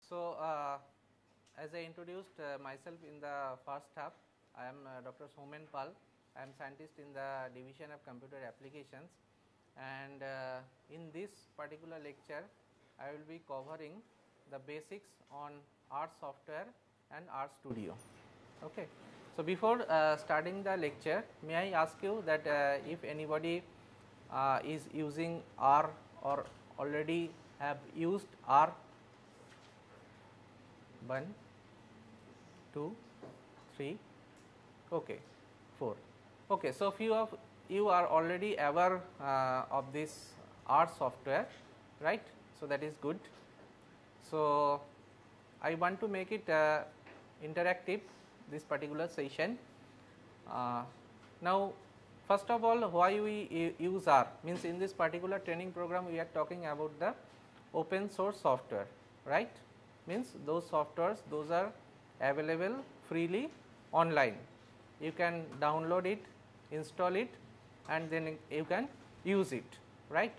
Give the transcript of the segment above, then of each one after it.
So, as I introduced myself in the first half, I am Dr. Soumen Pal. I am scientist in the division of computer applications, and in this particular lecture I will be covering the basics on R software and R Studio. Okay. So, before starting the lecture, may I ask you that if anybody is using R or already have used R? 1, 2, 3, okay, 4. Okay, so few of you are already aware of this R software, right? So that is good. So I want to make it interactive, this particular session. Now, first of all, why we use R? Means in this particular training program we are talking about the open source software, right? Means those softwares, those are available freely online. You can download it, install it, and then you can use it, right?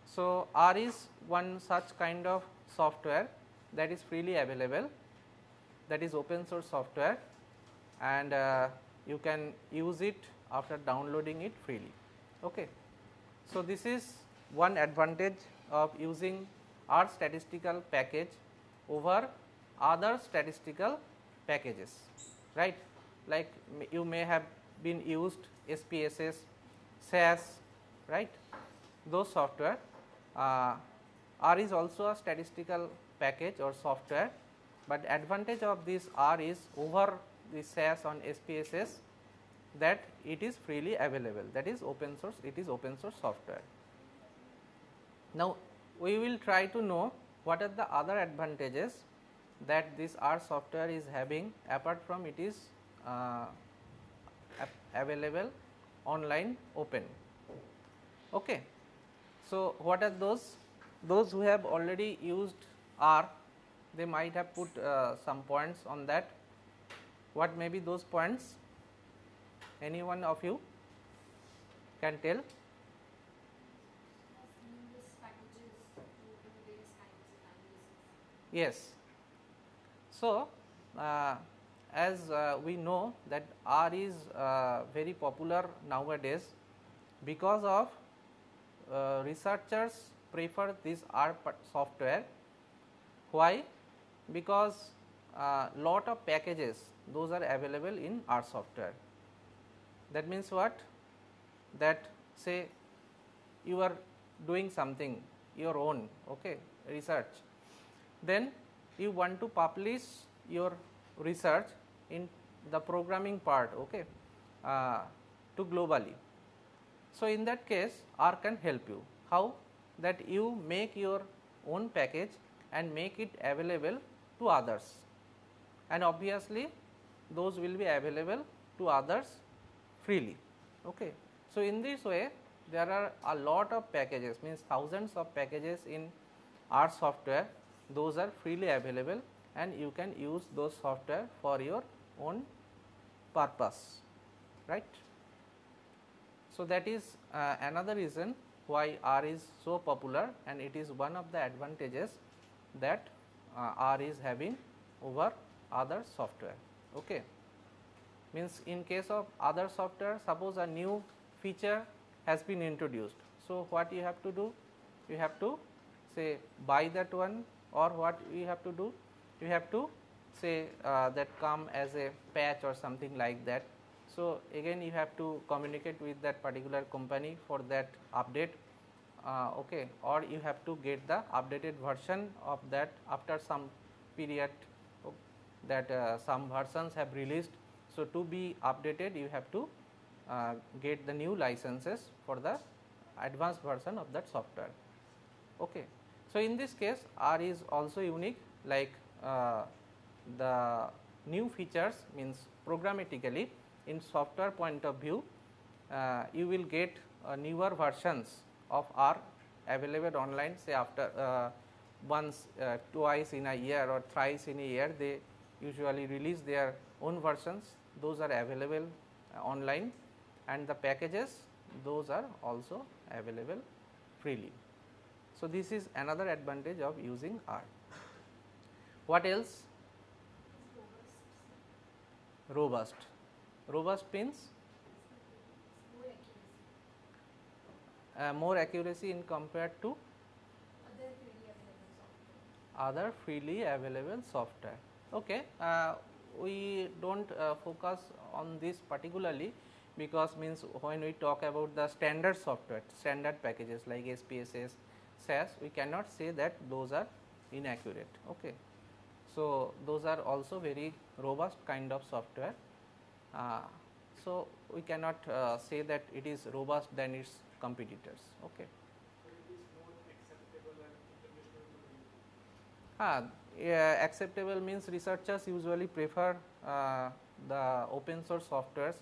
So R is one such kind of software that is freely available, that is open source software, and you can use it after downloading it freely. Okay. So this is one advantage of using R statistical package over other statistical packages, right? Like you may have been used SPSS, SAS, right? Those software. R is also a statistical package or software, but advantage of this R is over the SAS on SPSS that it is freely available, that is open source, it is open source software. Now, we will try to know what are the other advantages that this R software is having apart from it is available online open. Okay. So, what are those? Those who have already used R, they might have put some points on that. What may be those points? Any one of you can tell? Yes. So, as we know that R is very popular nowadays because of researchers prefer this R software. Why? Because lot of packages, those are available in R software. That means what? That say you are doing something your own, okay, research, then you want to publish your research in the programming part, okay, to globally. So in that case R can help you. How? That you make your own package and make it available to others, and obviously those will be available to others freely. Okay. So in this way there are a lot of packages, means thousands of packages in R software, those are freely available and you can use those software for your own purpose, right. So that is another reason why R is so popular, and it is one of the advantages that R is having over other software. Okay. Means in case of other software, suppose a new feature has been introduced. So what you have to do? You have to say buy that one, or what you have to do? You have to say that come as a patch or something like that. So again you have to communicate with that particular company for that update, okay, or you have to get the updated version of that after some period that some versions have released. So to be updated you have to get the new licenses for the advanced version of that software. Okay. So in this case R is also unique, like the new features, means programmatically in software point of view you will get newer versions of R available online, say after once, twice in a year or thrice in a year they usually release their own versions, those are available online, and the packages, those are also available freely. So this is another advantage of using R. What else? Robust. Robust means more accuracy in compared to other freely available software. Okay, we don't focus on this particularly, because means when we talk about the standard software, standard packages like SPSS, SAS, we cannot say that those are inaccurate. Okay, so those are also very robust kind of software. So we cannot say that it is robust than its competitors. Okay. Yeah, acceptable means researchers usually prefer the open source softwares,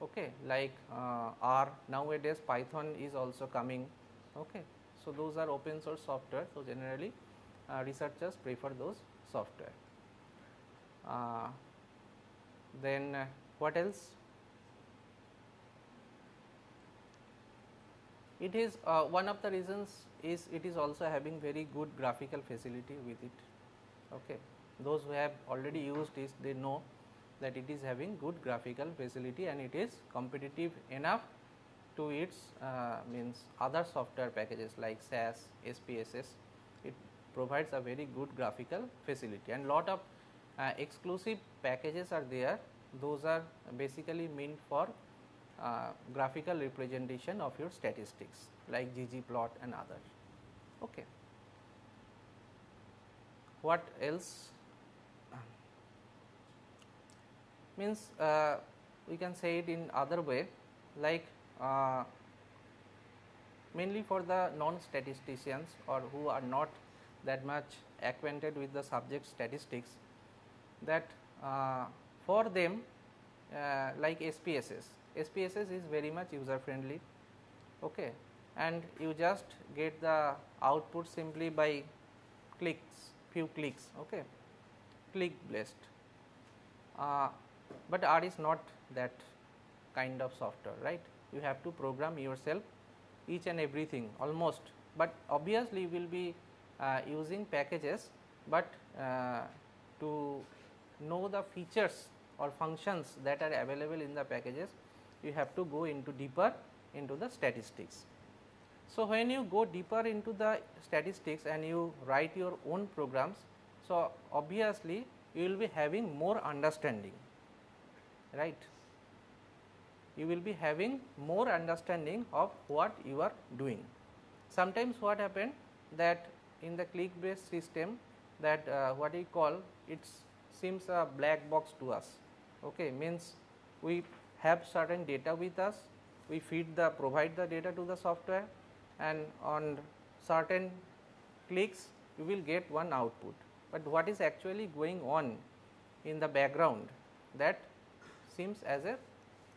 okay, like R. Nowadays Python is also coming, okay. So those are open source software. So generally researchers prefer those software. Then what else? It is one of the reasons is it is also having very good graphical facility with it. Okay, those who have already used this, they know that it is having good graphical facility and it is competitive enough to its means other software packages like SAS, SPSS. It provides a very good graphical facility, and lot of exclusive packages are there. Those are basically meant for graphical representation of your statistics like ggplot and others. Okay. What else? Means we can say it in other way, like mainly for the non-statisticians or who are not that much acquainted with the subject statistics, that for them like SPSS is very much user friendly, okay, and you just get the output simply by clicks, few clicks, okay, click based. But R is not that kind of software, right? You have to program yourself each and everything almost, but obviously you will be using packages, but to know the features or functions that are available in the packages, you have to go into deeper into the statistics. So when you go deeper into the statistics and you write your own programs, so obviously you will be having more understanding, right? You will be having more understanding of what you are doing. Sometimes what happened that in the click based system, that what we call, it seems a black box to us, okay, means we have certain data with us, we provide the data to the software, and on certain clicks you will get one output, but what is actually going on in the background, that seems as a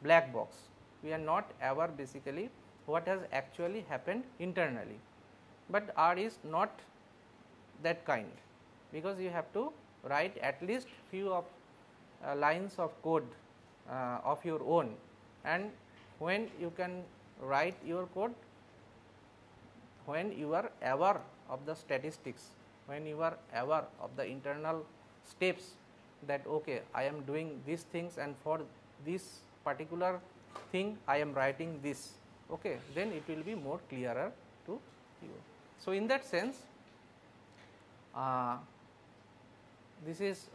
black box. We are not aware basically what has actually happened internally, but R is not that kind, because you have to write at least few of lines of code of your own, and when you can write your code, when you are aware of the statistics, when you are aware of the internal steps, that okay, I am doing these things and for this particular thing I am writing this, okay, then it will be more clearer to you. So in that sense, this is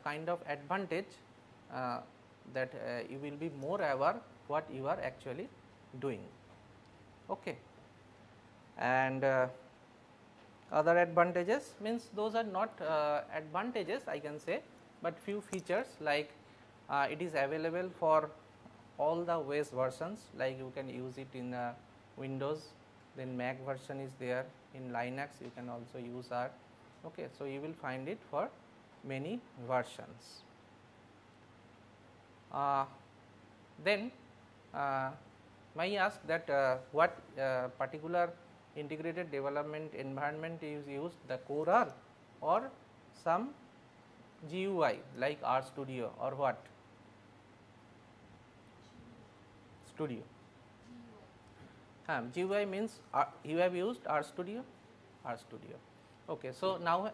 kind of advantage that you will be more aware what you are actually doing, okay. And other advantages means those are not advantages I can say, but few features like it is available for all the OS versions, like you can use it in Windows, then Mac version is there, in Linux you can also use R, okay. So you will find it for many versions. Then may I ask that what particular integrated development environment is used, the Core R or some GUI like RStudio or what? Studio. GUI means you have used RStudio? RStudio. Okay. So now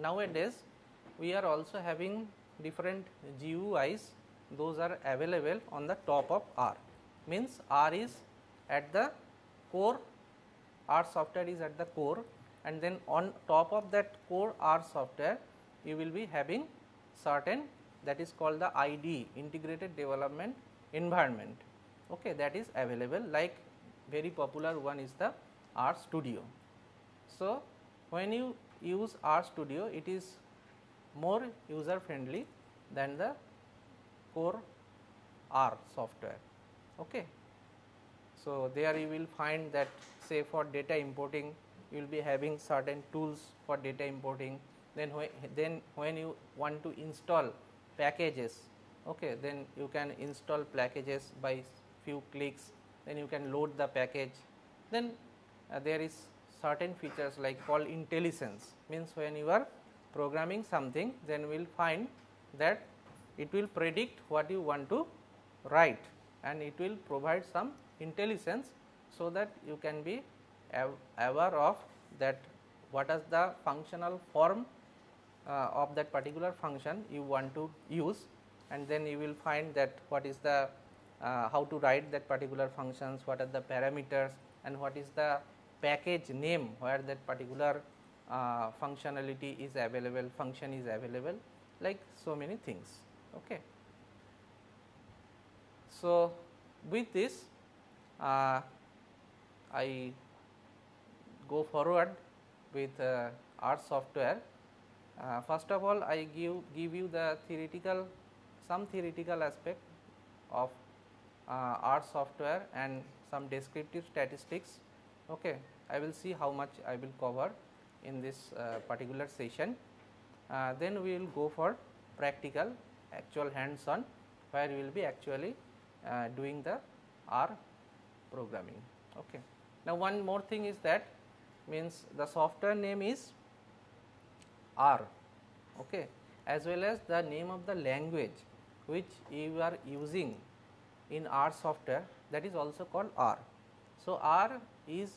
nowadays we are also having different GUIs, those are available on the top of R, means R is at the core, R software is at the core, and then on top of that core R software you will be having certain, that is called the IDE, integrated development environment, okay, that is available. Like very popular one is the R Studio. So, when you use R Studio, it is more user friendly than the core R software. Okay. So, there you will find that, say for data importing you will be having certain tools for data importing, then when you want to install packages, okay, then you can install packages by few clicks, then you can load the package. Then there is certain features like called IntelliSense, means when you are programming something, then we will find that it will predict what you want to write and it will provide some IntelliSense, so that you can be aware of that what is the functional form of that particular function you want to use, and then you will find that what is the how to write that particular functions, what are the parameters, and what is the package name where that particular functionality is available, function is available, like so many things. Okay. So, with this I go forward with R software. First of all, I give you the theoretical, some theoretical aspect of R software and some descriptive statistics. Okay. I will see how much I will cover in this particular session. Then we will go for practical, actual hands on, where we will be actually doing the R programming. Okay. Now, one more thing is that, means the software name is R, okay, as well as the name of the language which you are using in R software, that is also called R. So, R is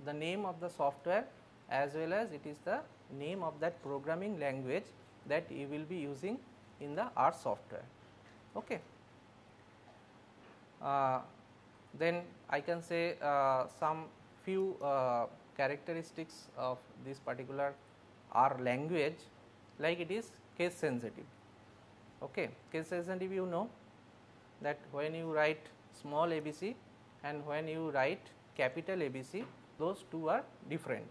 the name of the software as well as it is the name of that programming language that you will be using in the R software. Okay. Then I can say some few characteristics of this particular R language, like it is case sensitive. Okay. Case sensitive, you know that when you write small ABC and when you write capital ABC, those two are different.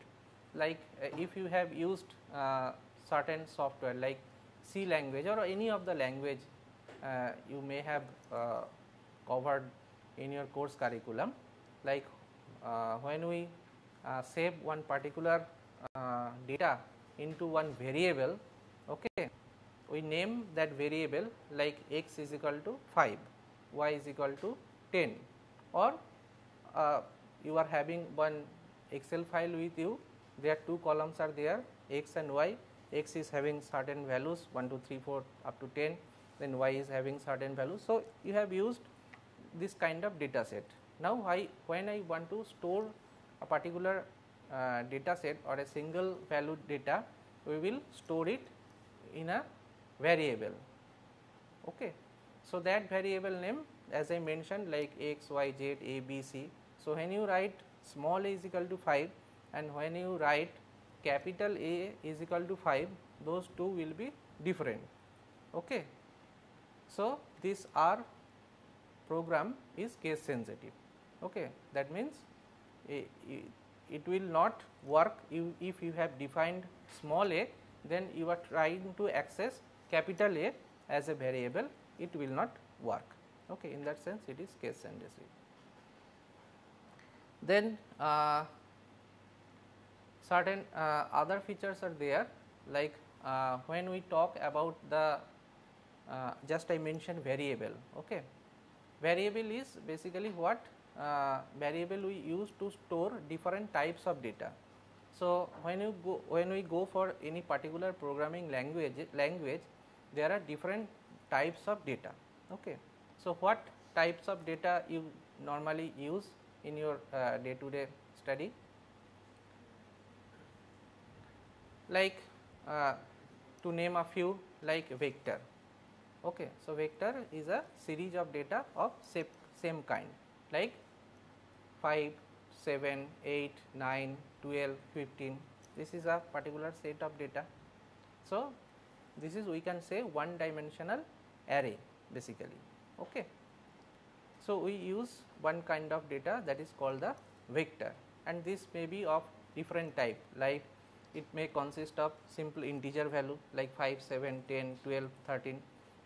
Like if you have used certain software like C language or any of the language you may have covered in your course curriculum, like when we save one particular data into one variable, okay, we name that variable like x is equal to 5, y is equal to 10, or you are having one Excel file with you, there two columns are there, x and y, x is having certain values 1, 2, 3, 4 up to 10, then y is having certain values. So, you have used this kind of data set. Now, when I want to store a particular data set or a single valued data, we will store it in a variable. Okay. So, that variable name, as I mentioned, like x, y, z, a, b, c. So, when you write small a is equal to 5 and when you write capital A is equal to 5, those two will be different. Okay. So, this R program is case sensitive. Okay. That means it will not work if you have defined small a, then you are trying to access capital A as a variable, it will not work. Okay. In that sense, it is case sensitive. Then certain other features are there, like when we talk about the just I mentioned variable. Okay. Variable is basically what variable we use to store different types of data. So, when we go for any particular programming language, there are different types of data. Okay. So, what types of data you normally use in your day to day study? Like to name a few like vector. Okay. So, vector is a series of data of same kind like 5, 7, 8, 9, 12, 15, this is a particular set of data. So, this is we can say one dimensional array basically. Okay. So, we use one kind of data that is called the vector, and this may be of different type, like it may consist of simple integer value like 5, 7, 10, 12, 13,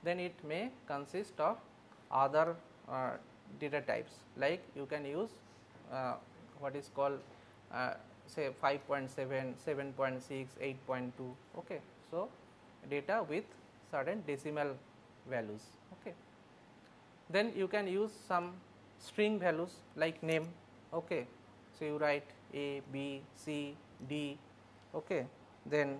then it may consist of other data types, like you can use what is called say 5.7, 7.6, 8.2. Okay. So, data with certain decimal values. Okay. Then you can use some string values like name. Okay. So, you write A, B, C, D. Okay. Then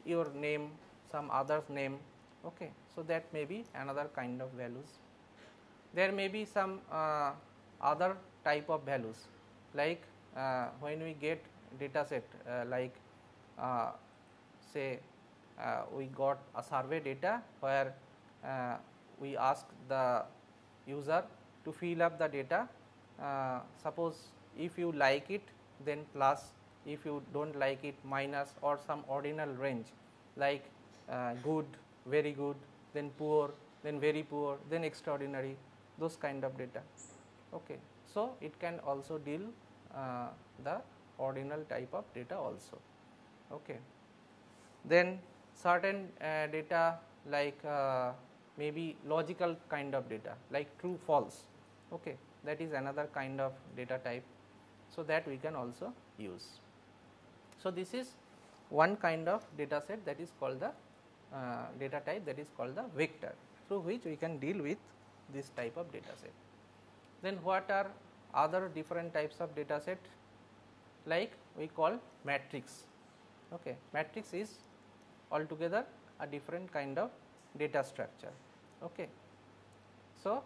your name, some other's name. Okay. So, that may be another kind of values. There may be some other type of values, like when we get data set like say we got a survey data where we ask the user to fill up the data. Suppose if you like it, then plus, if you do not like it, minus, or some ordinal range like good, very good, then poor, then very poor, then extraordinary, those kind of data. Okay. So, it can also deal the ordinal type of data also. Okay. Then certain data like maybe logical kind of data like true false. Okay. That is another kind of data type. So, that we can also use. So, this is one kind of data set that is called the data type, that is called the vector, through which we can deal with this type of data set. Then what are other different types of data set? Like we call matrix. Okay. Matrix is altogether a different kind of data structure. Okay. So,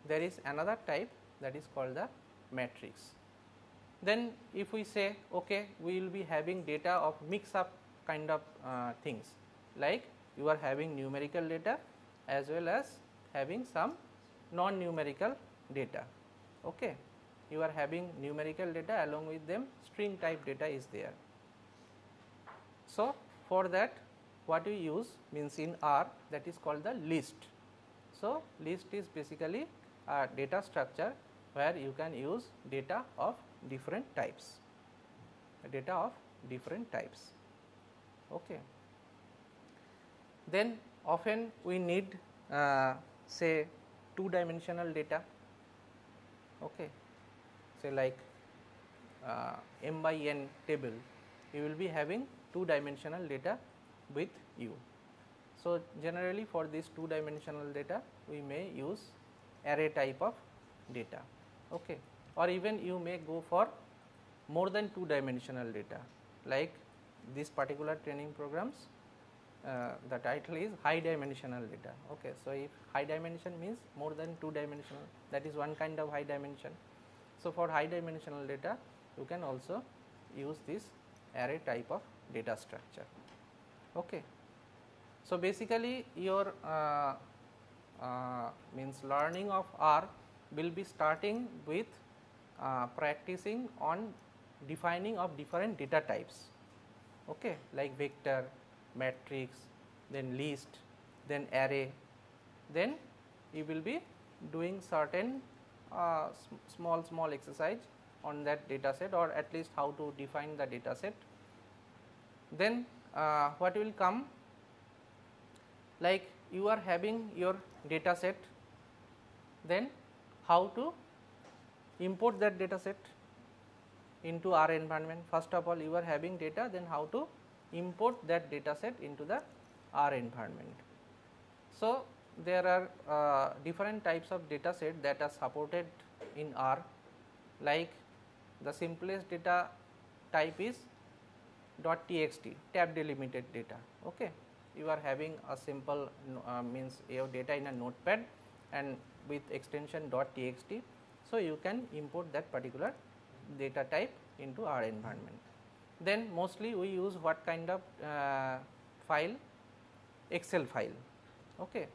there is another type that is called the matrix. Then if we say okay, we will be having data of mix up kind of things, like you are having numerical data as well as having some non-numerical data. Okay. You are having numerical data, along with them string type data is there. So, for that what we use means in R, that is called the list. So, list is basically a data structure where you can use data of different types, Okay. Then often we need say two dimensional data. Okay. Say like m by n table, you will be having two dimensional data with you. So, generally for this two dimensional data we may use array type of data. Okay. Or even you may go for more than two dimensional data, like this particular training programs the title is high dimensional data. Okay. So, if high dimension means more than two dimensional, that is one kind of high dimension. So, for high dimensional data you can also use this array type of data structure. Okay. So, basically your means learning of R will be starting with practicing on defining of different data types, okay, like vector, matrix, then list, then array. Then you will be doing certain small exercise on that data set, or at least how to define the data set. Then what will come, like you are having your data set, then how to import that data set into R environment. First of all, you are having data, then how to import that data set into the R environment. So, there are different types of data set that are supported in R, like the simplest data type is .txt, tab delimited data. Okay. You are having a simple means your data in a notepad and with extension .txt. So, you can import that particular data type into our environment. Then mostly we use what kind of file, Excel file. Okay.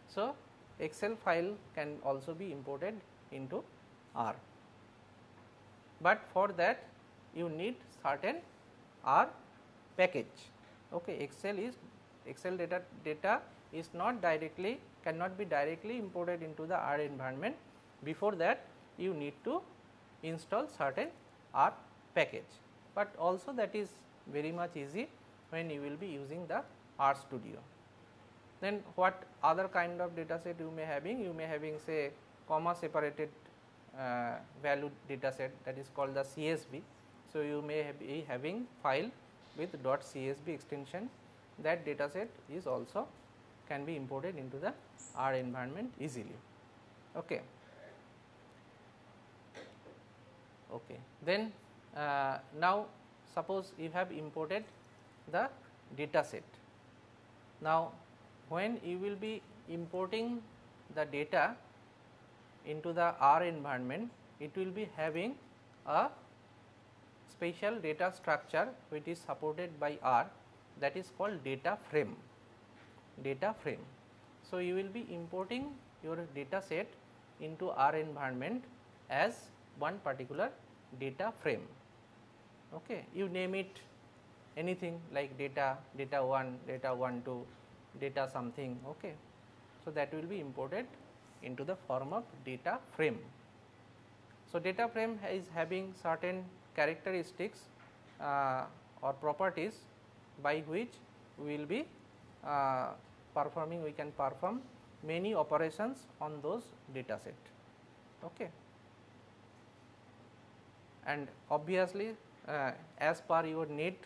So, Excel file can also be imported into R, but for that you need certain R package. Okay. Excel data is not directly, cannot be directly imported into the R environment. Before that you need to install certain R package, but also that is very much easy when you will be using the R Studio. Then what other kind of data set you may having? You may having say comma separated value data set, that is called the CSV. So, you may be having file with .csv extension, that data set is also can be imported into the R environment easily. Okay. Okay. Then now suppose you have imported the data set. Now, when you will be importing the data into the R environment, it will be having a special data structure which is supported by R, that is called data frame. Data frame. So, you will be importing your data set into R environment as one particular data frame. Okay. You name it anything like data 1, data 1 2, data something. Okay. So, that will be imported into the form of data frame. So, data frame is having certain characteristics or properties by which we will be we can perform many operations on those data set. Okay. And obviously, as per your need,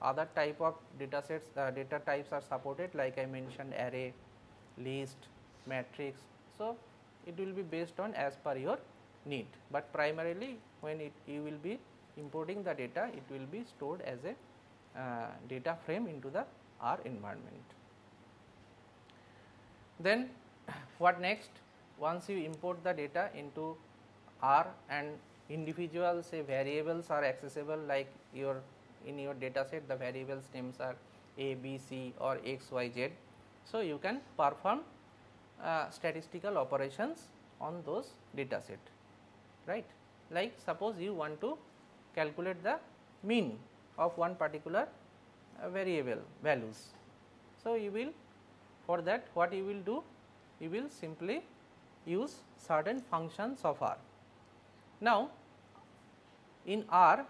other type of data sets, data types are supported, like I mentioned array, list, matrix. So, it will be based on as per your need, but primarily when you will be importing the data, it will be stored as a data frame into the R environment. Then what next? Once you import the data into R and individual say variables are accessible, like in your data set the variables names are A, B, C or X, Y, Z. So, you can perform statistical operations on those data set, right. Like suppose you want to calculate the mean of one particular variable values. So, you will, for that what you will do? You will simply use certain functions of R. Now, in R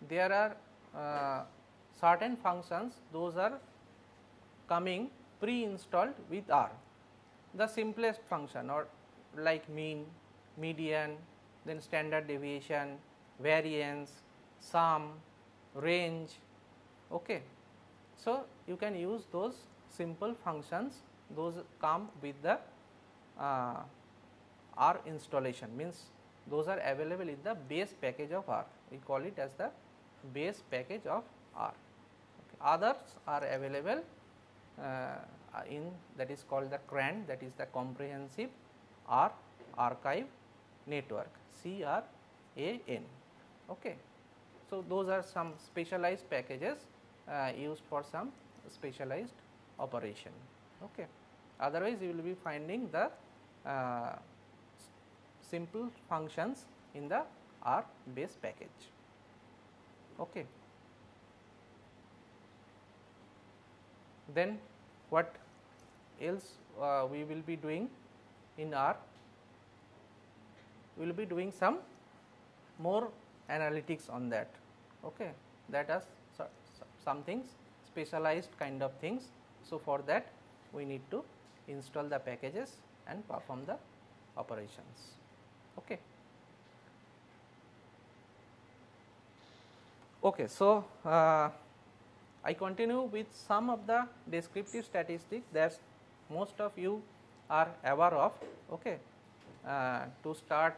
there are certain functions, those are coming pre-installed with R. The simplest function or like mean, median, then standard deviation, variance, sum, range. Okay. So, you can use those simple functions, those come with the R installation, means those are available in the base package of R. We call it as the base package of R. Okay. Others are available in, that is called the CRAN, that is the Comprehensive R Archive Network, CRAN. Okay. So, those are some specialized packages used for some specialized operation. Okay. Otherwise, you will be finding the simple functions in the R base package. Okay. Then what else we will be doing in R? We will be doing some more analytics on that. Okay. That is some things, specialized kind of things. So, for that we need to install the packages and perform the operations. Okay. Okay. So, I continue with some of the descriptive statistics that most of you are aware of. Okay. To start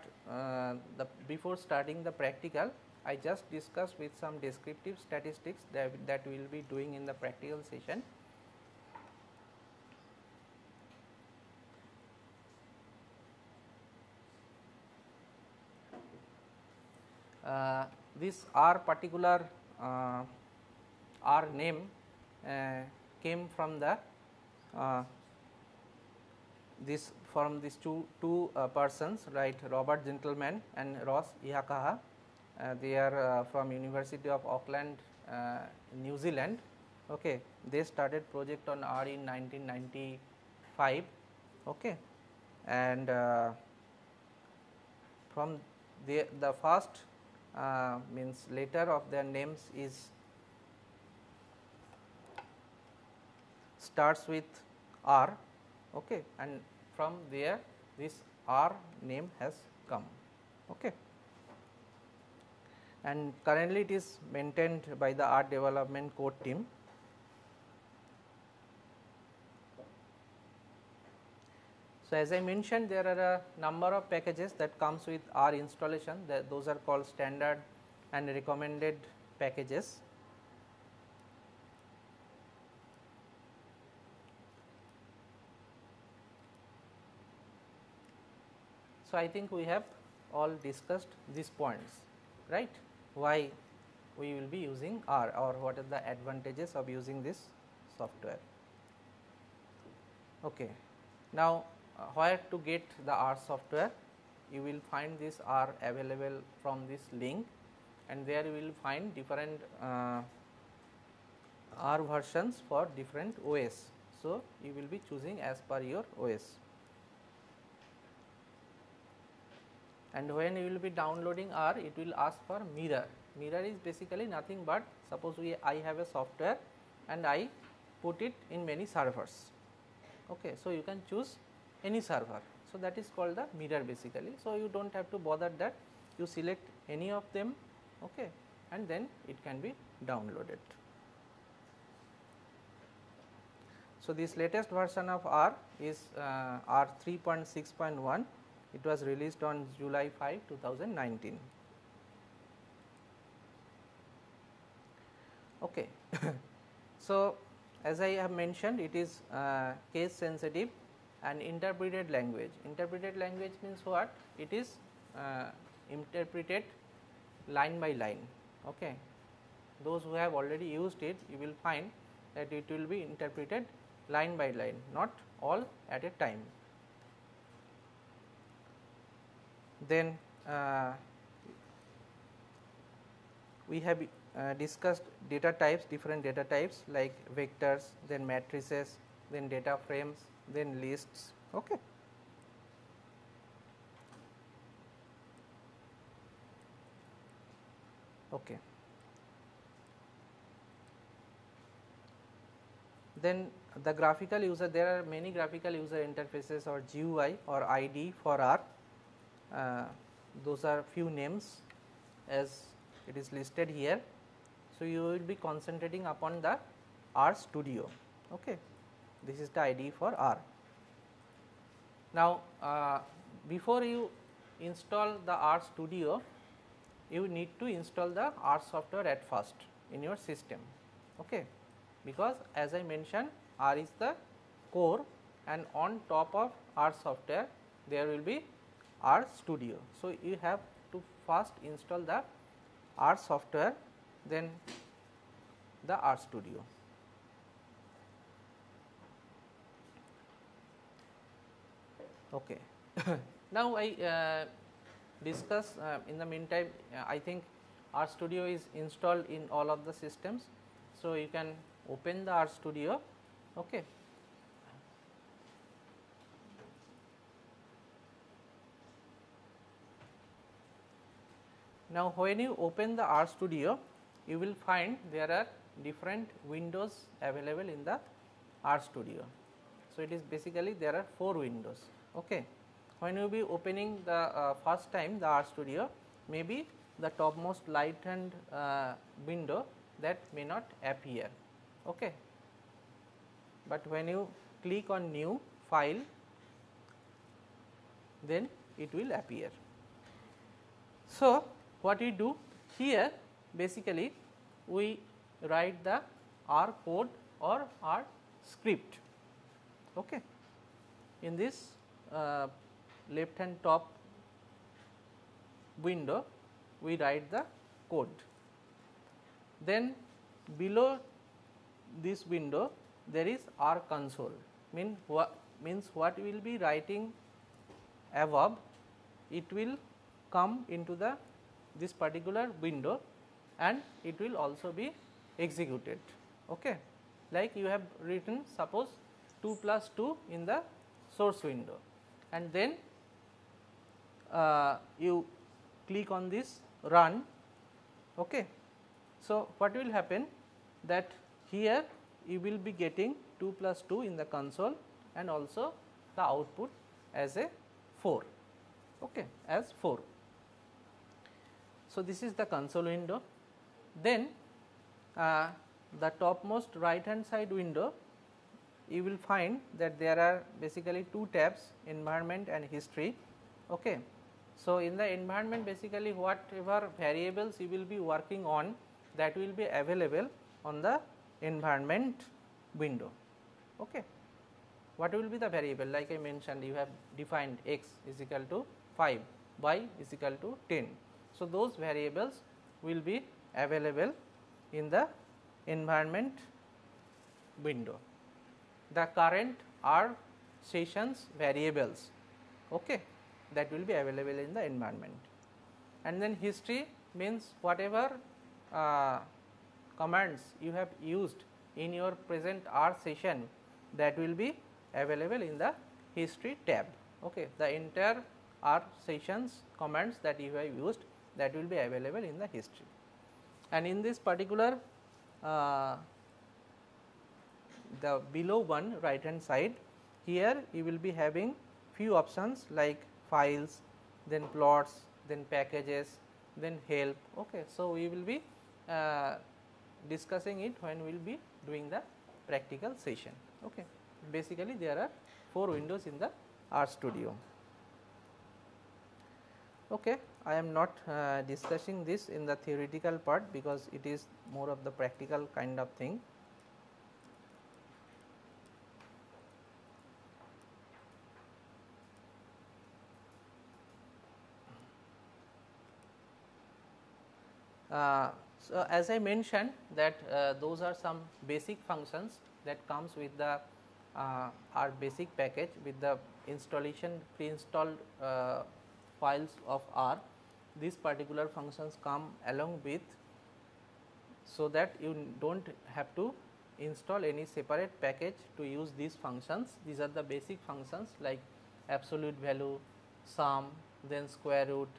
before starting the practical, I just discussed with some descriptive statistics that we will be doing in the practical session. This R particular R name came from the uh, this from these two persons, right, Robert Gentleman and Ross Ihakaha. They are from University of Auckland, New Zealand. Okay, they started project on R in 1995. Okay, and from the first means letter of their names is starts with R. Okay, and from there this R name has come. Okay. And currently it is maintained by the R development core team. So, as I mentioned, there are a number of packages that comes with R installation, those are called standard and recommended packages. So, I think we have all discussed these points, right, why we will be using R or what are the advantages of using this software. Okay. Now, where to get the R software? You will find this R available from this link, and there you will find different R versions for different OS. So, you will be choosing as per your OS. And when you will be downloading R, it will ask for mirror. Mirror is basically nothing but, suppose I have a software and I put it in many servers. Okay, so you can choose any server. So, that is called the mirror basically. So, you do not have to bother that, you select any of them, okay, and then it can be downloaded. So, this latest version of R is R 3.6.1. It was released on July 5, 2019. Okay. So, as I have mentioned, it is case sensitive and interpreted language. Interpreted language means what? It is interpreted line by line. Okay. Those who have already used it, you will find that it will be interpreted line by line, not all at a time. Then we have discussed data types, different data types like vectors, then matrices, then data frames, then lists. Okay. Okay. Then the graphical user, there are many graphical user interfaces or GUI or ID for R. Those are few names as it is listed here. So, you will be concentrating upon the R Studio. Okay. This is the ID for R. Now, before you install the R Studio, you need to install the R software at first in your system. Okay. Because as I mentioned, R is the core, and on top of R software there will be R Studio. So, you have to first install the R software, then the R Studio. Okay. Now, I discuss in the meantime, I think R Studio is installed in all of the systems. So, you can open the R Studio. Okay. Now, when you open the R Studio, you will find there are different windows available in the R Studio. So, it is basically there are 4 windows. Okay. When you will be opening the first time the R Studio, maybe the topmost right hand window that may not appear. Okay. But when you click on new file, then it will appear. So, what we do here, basically we write the R code or R script. Okay. In this left hand top window, we write the code. Then below this window there is R console, means what we will be writing above, it will come into the this particular window and it will also be executed. Okay. Like you have written suppose 2 plus 2 in the source window, and then you click on this run. Okay. So, what will happen that here you will be getting 2 plus 2 in the console and also the output as a 4, okay, as 4. So, this is the console window. Then the topmost right hand side window, you will find that there are basically two tabs, environment and history. Okay. So, in the environment basically whatever variables you will be working on, that will be available on the environment window. Okay. What will be the variable? Like I mentioned, you have defined x is equal to 5, y is equal to 10. So, those variables will be available in the environment window. The current R sessions variables, okay, that will be available in the environment. And then history means whatever commands you have used in your present R session, that will be available in the history tab. Okay. The entire R sessions commands that you have used, that will be available in the history. And in this particular the below one right hand side, here you will be having few options like files, then plots, then packages, then help. Okay. So, we will be discussing it when we will be doing the practical session. Okay. Basically, there are 4 windows in the RStudio. Okay. I am not discussing this in the theoretical part, because it is more of the practical kind of thing. So, as I mentioned that those are some basic functions that comes with the our basic package with the installation pre-installed files of R. These particular functions come along with, so that you do not have to install any separate package to use these functions. These are the basic functions like absolute value, sum, then square root,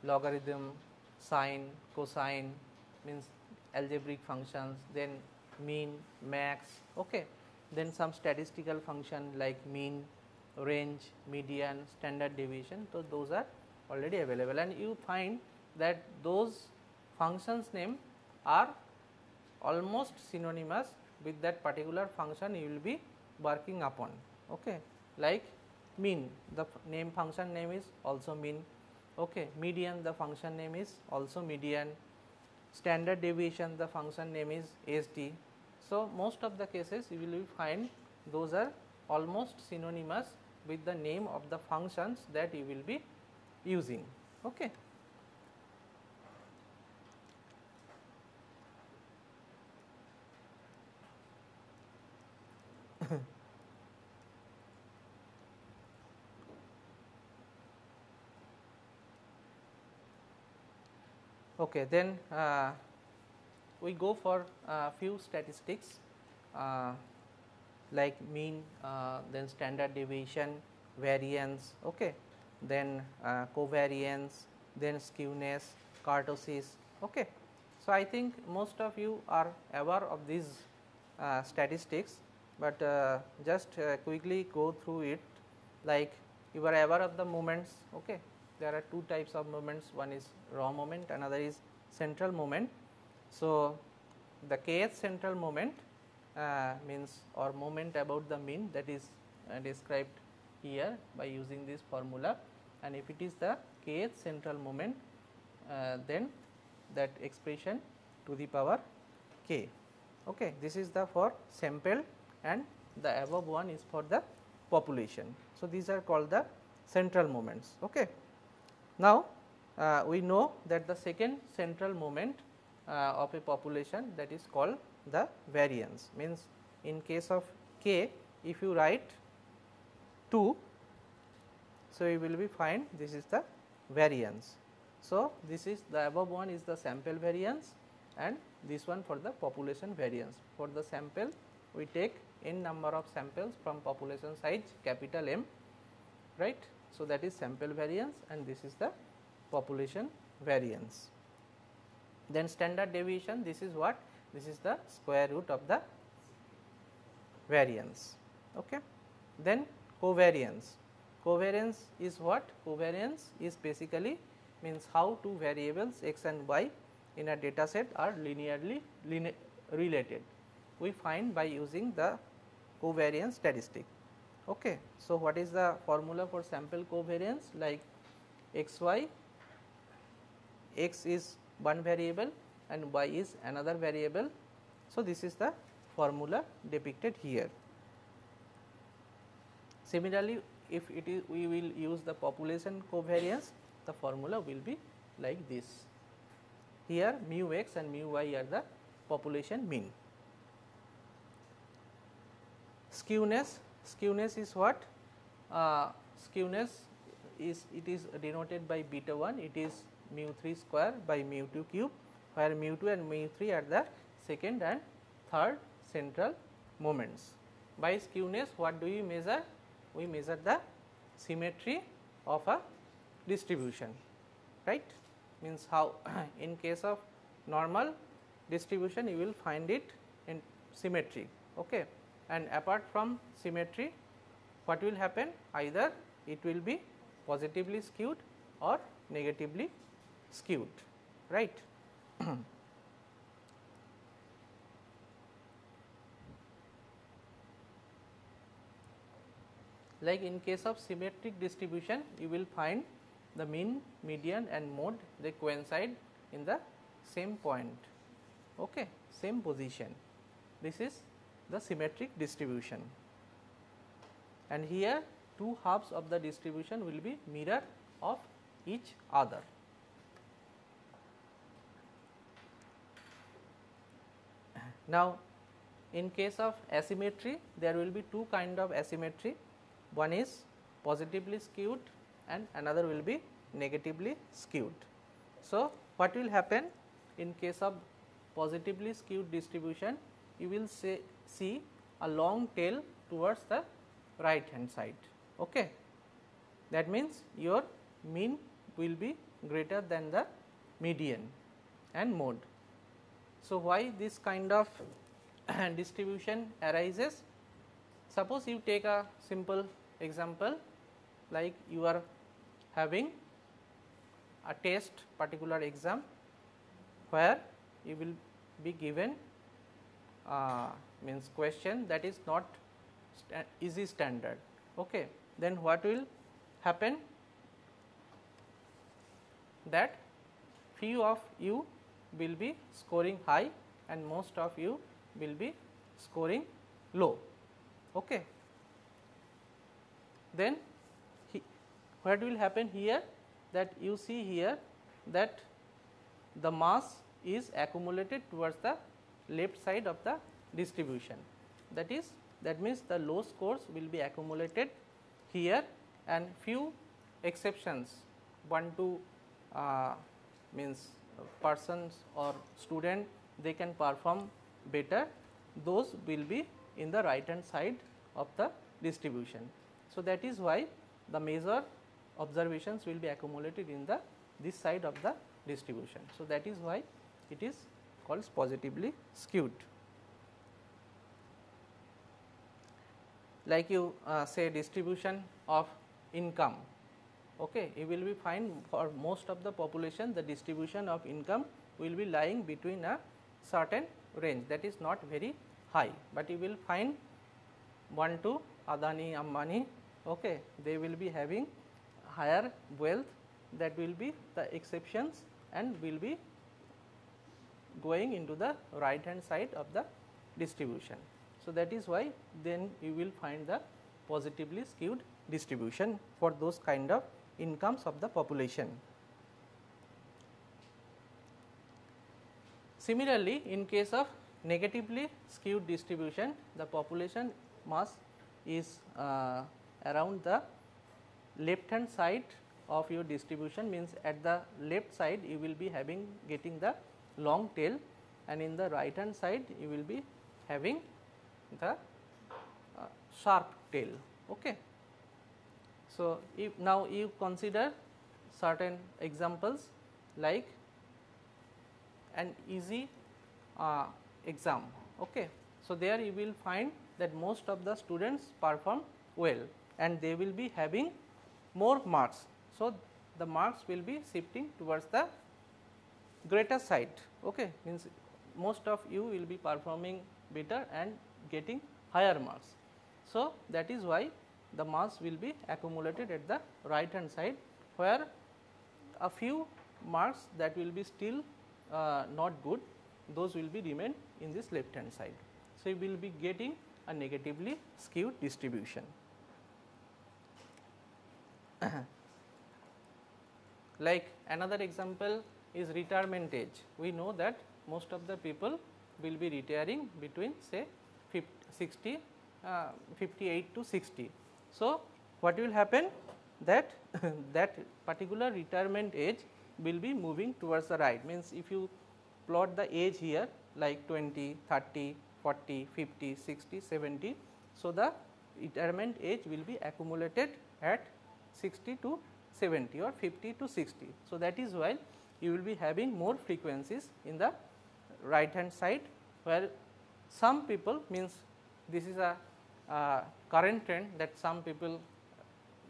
logarithm, sine, cosine, means algebraic functions, then mean, max, okay. Then some statistical function like mean, range, median, standard deviation. So, those are already available, and you find that those functions name are almost synonymous with that particular function you will be working upon. Okay. Like mean, the name function name is also mean. Okay. Median, the function name is also median. Standard deviation, the function name is SD. So, most of the cases you will find those are almost synonymous with the name of the functions that you will be using. Okay. Okay, then we go for few statistics like mean, then standard deviation, variance, okay, then covariance, then skewness, kurtosis. Okay. So, I think most of you are aware of these statistics, but just quickly go through it. Like you are aware of the moments. Okay. There are two types of moments, one is raw moment, another is central moment. So, the kth central moment means or moment about the mean, that is described here by using this formula, and if it is the kth central moment, then that expression to the power k. Okay. This is the for sample, and the above one is for the population. So, these are called the central moments. Okay. Now, we know that the second central moment of a population, that is called the variance, means in case of k, if you write 2. So, we will be find this is the variance. So, this is the above one is the sample variance and this one for the population variance. For the sample we take n number of samples from population size capital M, right. So, that is sample variance and this is the population variance. Then standard deviation, this is what? This is the square root of the variance. Okay. Then covariance. Covariance is what? Covariance is basically means how two variables x and y in a data set are linearly related. We find by using the covariance statistic. Okay. So, what is the formula for sample covariance? Like x y, x is one variable and y is another variable. So, this is the formula depicted here. Similarly, if it is we will use the population covariance, the formula will be like this. Here mu x and mu y are the population mean. Skewness, skewness is what? Skewness is denoted by beta 1, it is mu 3 square by mu 2 cube, where mu 2 and mu 3 are the second and third central moments. By skewness, what do we measure? We measure the symmetry of a distribution, right. Means how in case of normal distribution you will find it in symmetry, okay. And apart from symmetry, what will happen? Either it will be positively skewed or negatively skewed, right. Like in case of symmetric distribution, you will find the mean, median and mode, they coincide in the same point, okay, same position. This is the symmetric distribution, and here two halves of the distribution will be mirror of each other. Now, in case of asymmetry, there will be two kind of asymmetry. One is positively skewed and another will be negatively skewed. So, what will happen in case of positively skewed distribution? You will see a long tail towards the right hand side, okay. That means your mean will be greater than the median and mode. So, why this kind of distribution arises? Suppose you take a simple example, like you are having a test, particular exam, where you will be given means question that is not easy standard, okay. Then what will happen? That few of you will be scoring high and most of you will be scoring low, okay. Then what will happen here? That you see here that the mass is accumulated towards the left side of the distribution. That means the low scores will be accumulated here, and few exceptions, 1 to means persons or student, they can perform better, those will be in the right hand side of the distribution. So, that is why the major observations will be accumulated in the this side of the distribution. So, that is why it is called positively skewed. Like you say distribution of income, okay, you will be find for most of the population the distribution of income will be lying between a certain range, that is not very high, but you will find 1 to Adani, Ambani, okay, they will be having higher wealth, that will be the exceptions and will be going into the right hand side of the distribution. So, that is why then you will find the positively skewed distribution for those kind of incomes of the population. Similarly, in case of negatively skewed distribution, the population mass is around the left hand side of your distribution, means at the left side you will be getting the long tail, and in the right hand side you will be having the sharp tail. Okay. So, if now you consider certain examples like an easy exam. Okay. So, there you will find that most of the students perform well and they will be having more marks. So, the marks will be shifting towards the greater side. Okay. Means most of you will be performing better and getting higher marks. So, that is why the marks will be accumulated at the right hand side, where a few marks that will be still not good, those will be remain in this left hand side. So, you will be getting a negatively skewed distribution. Like another example is retirement age. We know that most of the people will be retiring between say 58 to 60. So, what will happen that that particular retirement age will be moving towards the right, means if you plot the age here like 20, 30, 40, 50, 60, 70. So, the retirement age will be accumulated at 60 to 70 or 50 to 60. So, that is why you will be having more frequencies in the right hand side, where some people, means this is a current trend that some people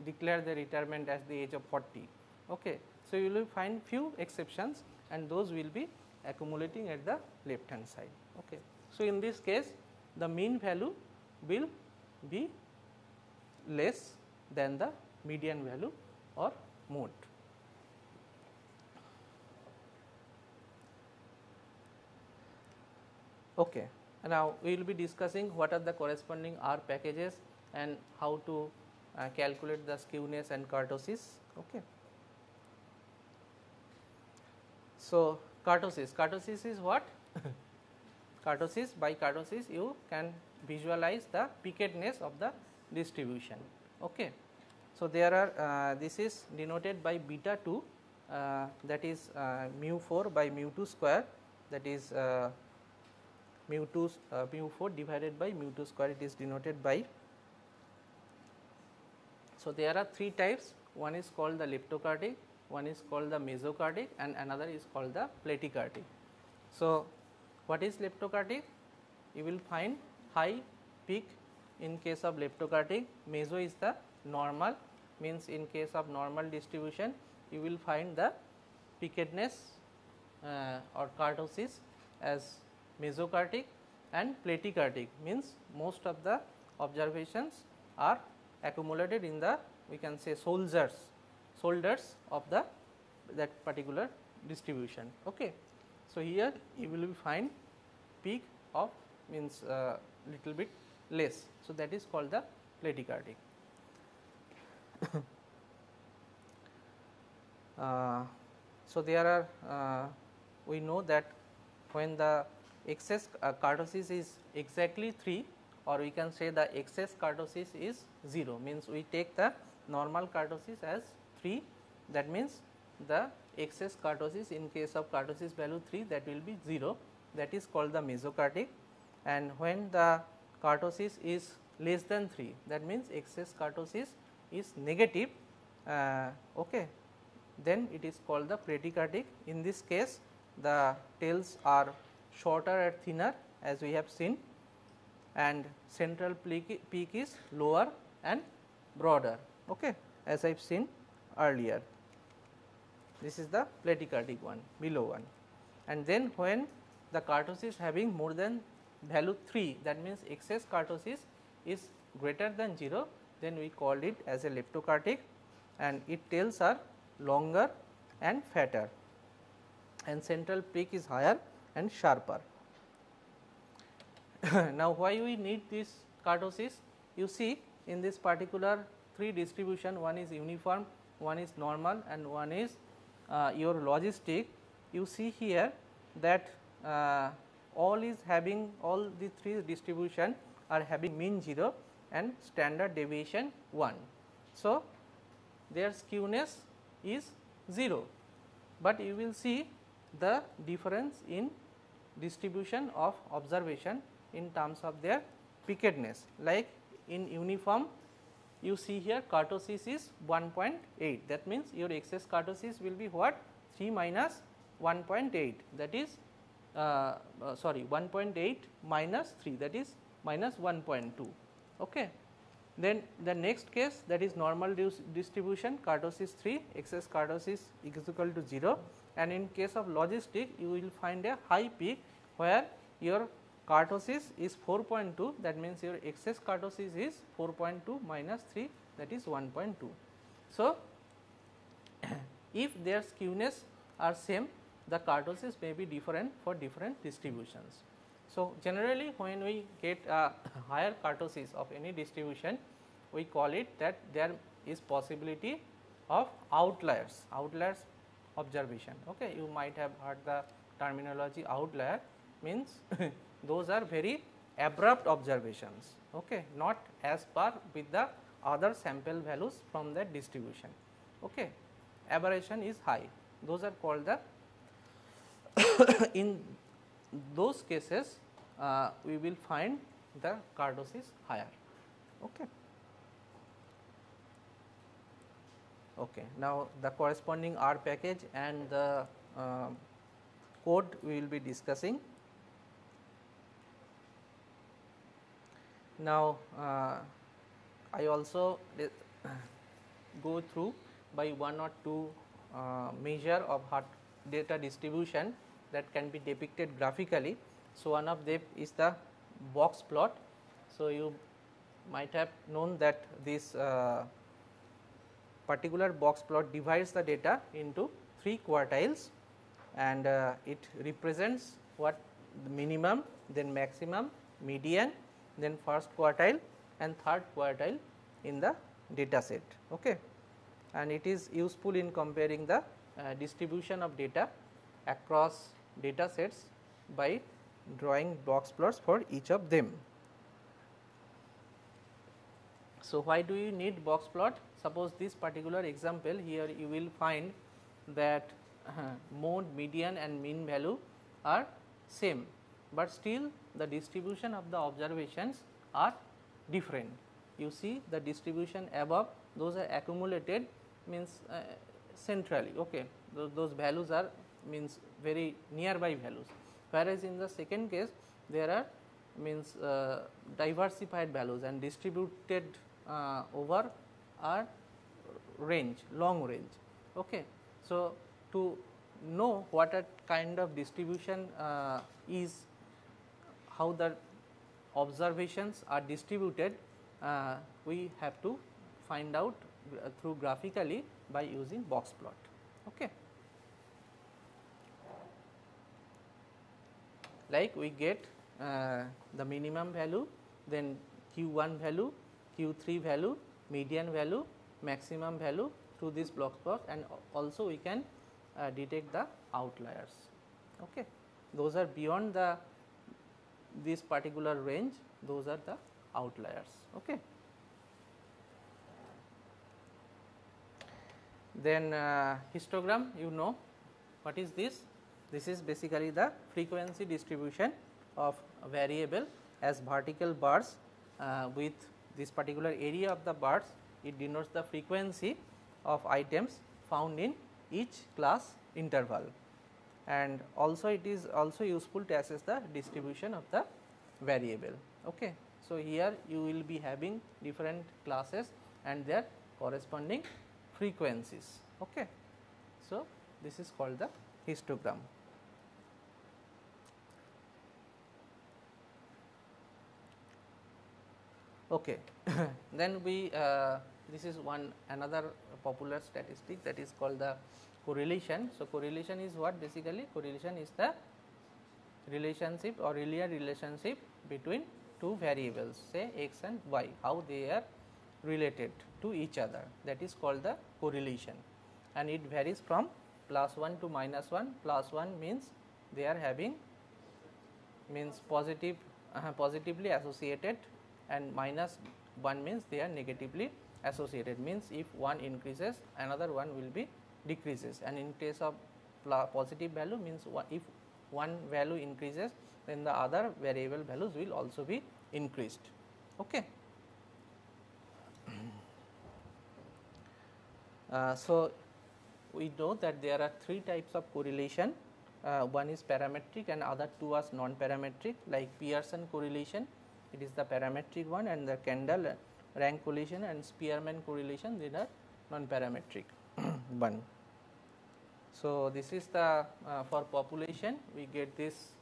declare their retirement as the age of 40. Okay. So, you will find few exceptions and those will be accumulating at the left hand side. Okay. So, in this case the mean value will be less than the median value or mode. Okay. Now, we will be discussing what are the corresponding R packages and how to calculate the skewness and kurtosis. Okay. So, kurtosis is what? Kurtosis, by kurtosis you can visualize the pickedness of the distribution. Okay. So, there are this is denoted by beta 2, that is mu 4 by mu 2 square, that is mu 4 divided by mu 2 square, it is denoted by. So, there are three types, one is called the leptokurtic, one is called the mesokurtic and another is called the platykurtic. So, what is leptokurtic? You will find high peak in case of leptokurtic, meso is the normal, means in case of normal distribution you will find the pickedness or kurtosis as mesokurtic, and platykurtic means most of the observations are accumulated in the, we can say, shoulders of the that particular distribution. Okay. So, here you will find peak of means little bit less. So, that is called the platykurtic. So, there are we know that when the excess kurtosis is exactly 3, or we can say the excess kurtosis is 0, means we take the normal kurtosis as 3, that means the excess kurtosis in case of kurtosis value 3, that will be 0, that is called the mesokurtic. And when the kurtosis is less than 3, that means excess kurtosis is negative, okay, then it is called the platykurtic. In this case the tails are shorter and thinner as we have seen, and central peak is lower and broader, okay, as I have seen earlier. This is the platykurtic one, below one. And then when the kurtosis having more than value 3, that means excess kurtosis is greater than 0, then we called it as a leptokurtic, and its tails are longer and fatter, and central peak is higher and sharper. Now, why we need this kurtosis? You see, in this particular 3 distribution, one is uniform, one is normal and one is your logistic. You see here that all the 3 distribution are having mean 0, and standard deviation 1. So, their skewness is 0, but you will see the difference in distribution of observation in terms of their pickedness. Like in uniform, you see here kurtosis is 1.8, that means your excess kurtosis will be what, 3 minus 1.8, that is 1.8 minus 3, that is minus 1.2. Okay. Then the next case, that is normal distribution, kurtosis 3, excess kurtosis is equal to 0, and in case of logistic you will find a high peak where your kurtosis is 4.2, that means your excess kurtosis is 4.2 minus 3, that is 1.2. So, if their skewness are same, the kurtosis may be different for different distributions. So, generally when we get a higher kurtosis of any distribution, we call it that there is possibility of outliers observation. Okay. You might have heard the terminology outlier, means those are very abrupt observations, okay, not as per with the other sample values from that distribution. Okay. Aberration is high, those are called the in those cases we will find the kurtosis higher. Okay. Okay. Now, the corresponding R package and the code we will be discussing. Now, I also go through by one or two measure of data distribution that can be depicted graphically. So, one of them is the box plot. So, you might have known that this particular box plot divides the data into 3 quartiles, and it represents what the minimum, then maximum, median, then first quartile and third quartile in the data set. Okay. And it is useful in comparing the distribution of data across data sets by drawing box plots for each of them. So, why do you need box plot? Suppose this particular example here, you will find that mode, median and mean value are same, but still the distribution of the observations are different. You see the distribution above, those are accumulated, means centrally, okay. Those values are means very nearby values, whereas in the second case there are means diversified values and distributed over a range, long range. Okay. So, to know what a kind of distribution is, how the observations are distributed, we have to find out through graphically by using box plot. Okay. Like we get the minimum value, then Q1 value, Q3 value, median value, maximum value through this box plot, and also we can detect the outliers. Okay. Those are beyond the this particular range, those are the outliers. Okay. Then histogram, you know what is this? This is basically the frequency distribution of a variable as vertical bars with this particular area of the bars. It denotes the frequency of items found in each class interval, and also it is also useful to assess the distribution of the variable. Okay. So, here you will be having different classes and their corresponding frequencies. Okay. So, this is called the histogram. Okay. Then we this is another popular statistic, that is called the correlation. So, correlation is what? Basically correlation is the relationship or linear relationship between two variables, say x and y, how they are related to each other, that is called the correlation, and it varies from +1 to -1. +1 means they are having means positively associated, and one means they are negatively associated, means if one increases another one will be decreases, and in case of positive value means if one value increases then the other variable values will also be increased. Okay. So, we know that there are three types of correlation, one is parametric and other two are non-parametric, like Pearson correlation, it is the parametric one, and the Kendall rank correlation and Spearman correlation, these are non-parametric one. So, this is the for population we get this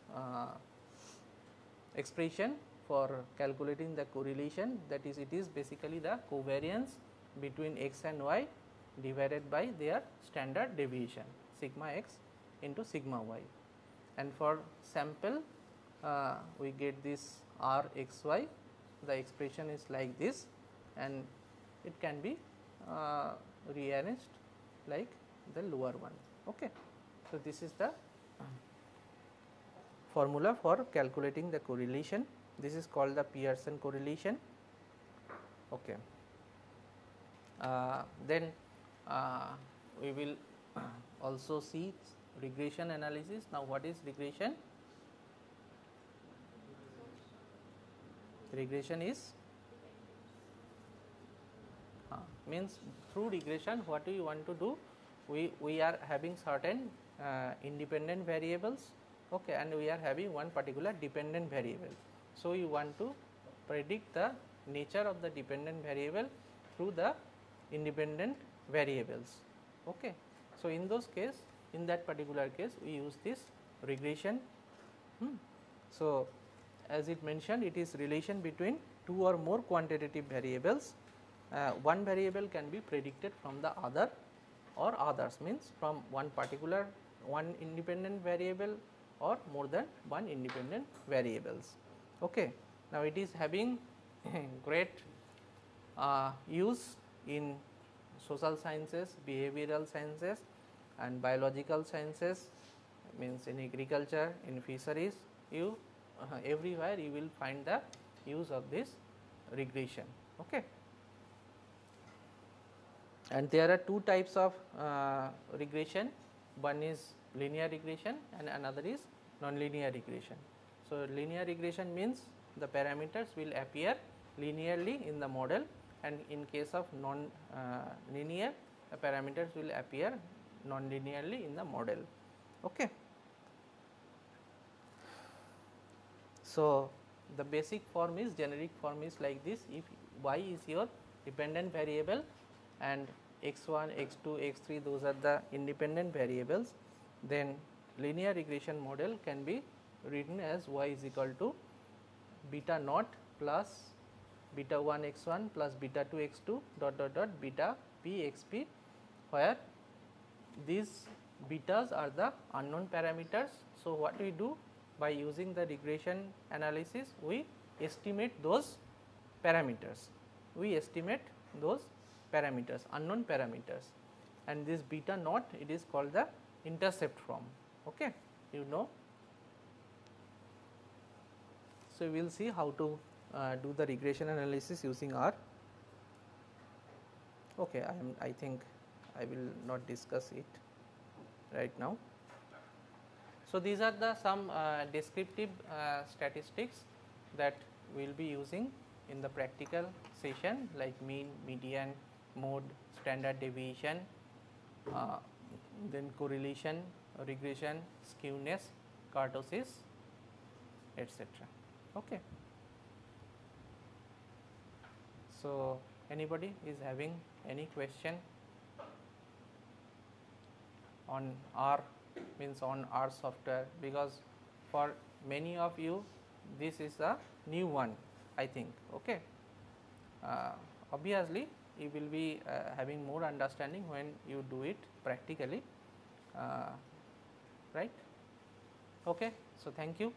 expression for calculating the correlation, that is it is basically the covariance between x and y divided by their standard deviation sigma x into sigma y, and for sample we get this r x y, the expression is like this and it can be rearranged like the lower one. Okay. So, this is the formula for calculating the correlation, this is called the Pearson correlation. Okay. Then we will also see regression analysis. Now, what is regression? Regression is means through regression what we want to do, we are having certain independent variables, okay, and we are having one particular dependent variable. So, we want to predict the nature of the dependent variable through the independent variables. Okay. So, in those case, in that particular case we use this regression. So, as it mentioned, it is relation between two or more quantitative variables. One variable can be predicted from the other or others, means from one particular one independent variable or more than one independent variables. Okay. Now, it is having great use in social sciences, behavioral sciences and biological sciences, means in agriculture, in fisheries, you everywhere you will find the use of this regression. Okay. And there are two types of regression, one is linear regression and another is non-linear regression. So, linear regression means the parameters will appear linearly in the model, and in case of non-linear the parameters will appear non-linearly in the model. Okay. So, the basic form is, generic form is like this: if y is your dependent variable and x1, x2, x3 those are the independent variables, then linear regression model can be written as y is equal to beta naught plus beta 1 x1 plus beta 2 x2 dot dot dot beta p xp, where these betas are the unknown parameters. So, what we do by using the regression analysis, we estimate those parameters, unknown parameters, and this beta naught, it is called the intercept from. Okay, you know. So, we will see how to do the regression analysis using R. Okay, I think I will not discuss it right now. So, these are the some descriptive statistics that we will be using in the practical session, like mean, median, mode, standard deviation, then correlation, regression, skewness, kurtosis, etc. Okay. So, anybody is having any question on R, means on R software, because for many of you this is a new one, I think. Okay. Obviously, you will be having more understanding when you do it practically, right? Okay. So, thank you.